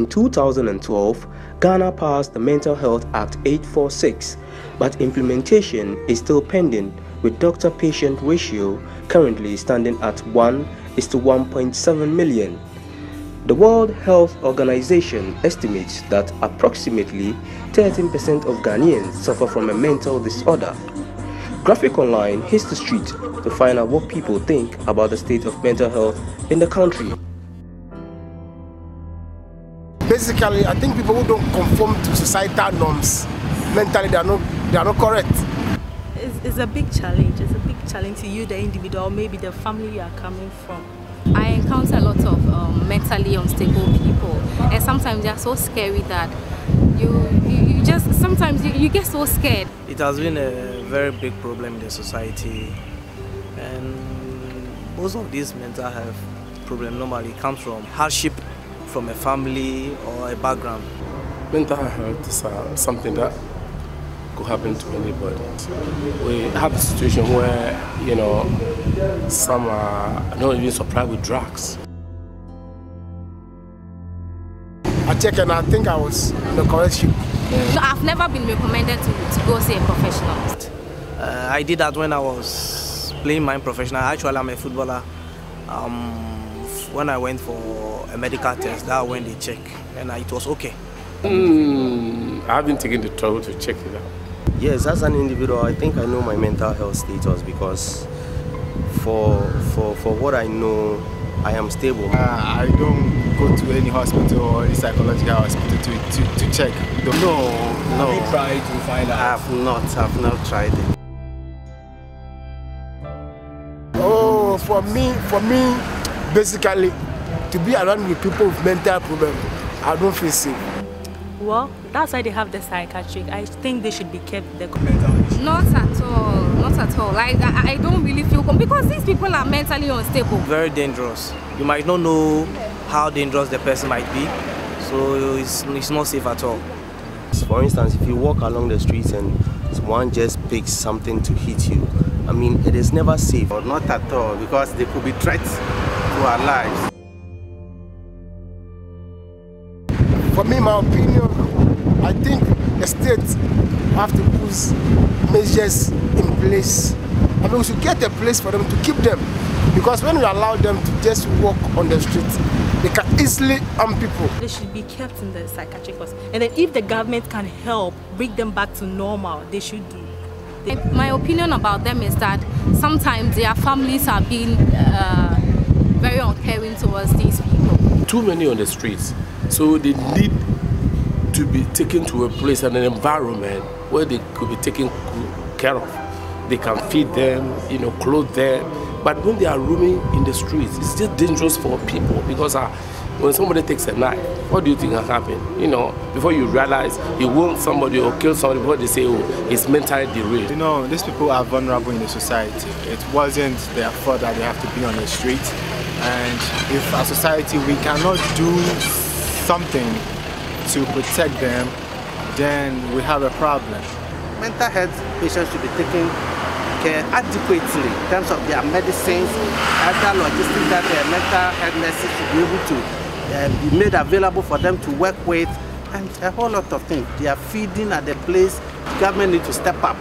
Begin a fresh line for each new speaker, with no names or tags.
In 2012, Ghana passed the Mental Health Act 846, but implementation is still pending, with doctor-patient ratio currently standing at 1:1.7 million. The World Health Organization estimates that approximately 13% of Ghanaians suffer from a mental disorder. Graphic Online hits the street to find out what people think about the state of mental health in the country.
Basically, I think people who don't conform to societal norms, mentally they are not correct.
It's a big challenge. It's a big challenge to you, the individual, maybe the family you are coming from.
I encounter a lot of mentally unstable people, and sometimes they are so scary that you just sometimes you get so scared.
It has been a very big problem in the society, and most of these mental health problems normally comes from hardship from a family or a background.
Mental health is something that could happen to anybody. We have a situation where, some are not even supplied with drugs.
I checked and I think I was in the correct ship.
No, I've never been recommended to go see a professional.
I did that when I was playing my professional. Actually, I'm a footballer. When I went for a medical test, that's when they check, and it was okay.
I haven't taken the trouble to check it out.
Yes, as an individual, I think I know my mental health status because for what I know, I am stable.
I don't go to any hospital or any psychological hospital to check.
No. Have you tried to find out?
I've not tried it.
Oh, for me, basically, to be around with people with mental problems, I don't feel safe.
Well, that's why they have the psychiatric. I think they should be kept the
Not at all, not at all. Like I don't really feel because these people are mentally unstable.
Very dangerous. You might not know how dangerous the person might be, so it's not safe at all.
For instance, if you walk along the streets and someone just picks something to hit you, I mean, it is never safe.
Or not at all, because they could be threats to our lives.
For me, my opinion, I think the state have to put measures in place. I mean, we should get a place for them to keep them. Because when we allow them to just walk on the streets, they can easily harm people.
They should be kept in the psychiatric hospital. And then if the government can help bring them back to normal, they should do.
My opinion about them is that sometimes their families are being very uncaring towards these people.
Too many on the streets, so they need to be taken to a place and an environment where they could be taken care of. They can feed them, clothe them. But when they are roaming in the streets, it's just dangerous for people because when somebody takes a knife, what do you think will happen? Before you realize you wound somebody or kill somebody, before they say, oh, it's mentally derailed.
These people are vulnerable in the society. It wasn't their fault that they have to be on the street. And if as society we cannot do something to protect them, then we have a problem.
Mental health patients should be taken care adequately in terms of their medicines, other logistics that their mental health nurses should be able to be made available for them to work with, and a whole lot of things. They are feeding at the place. The government needs to step up.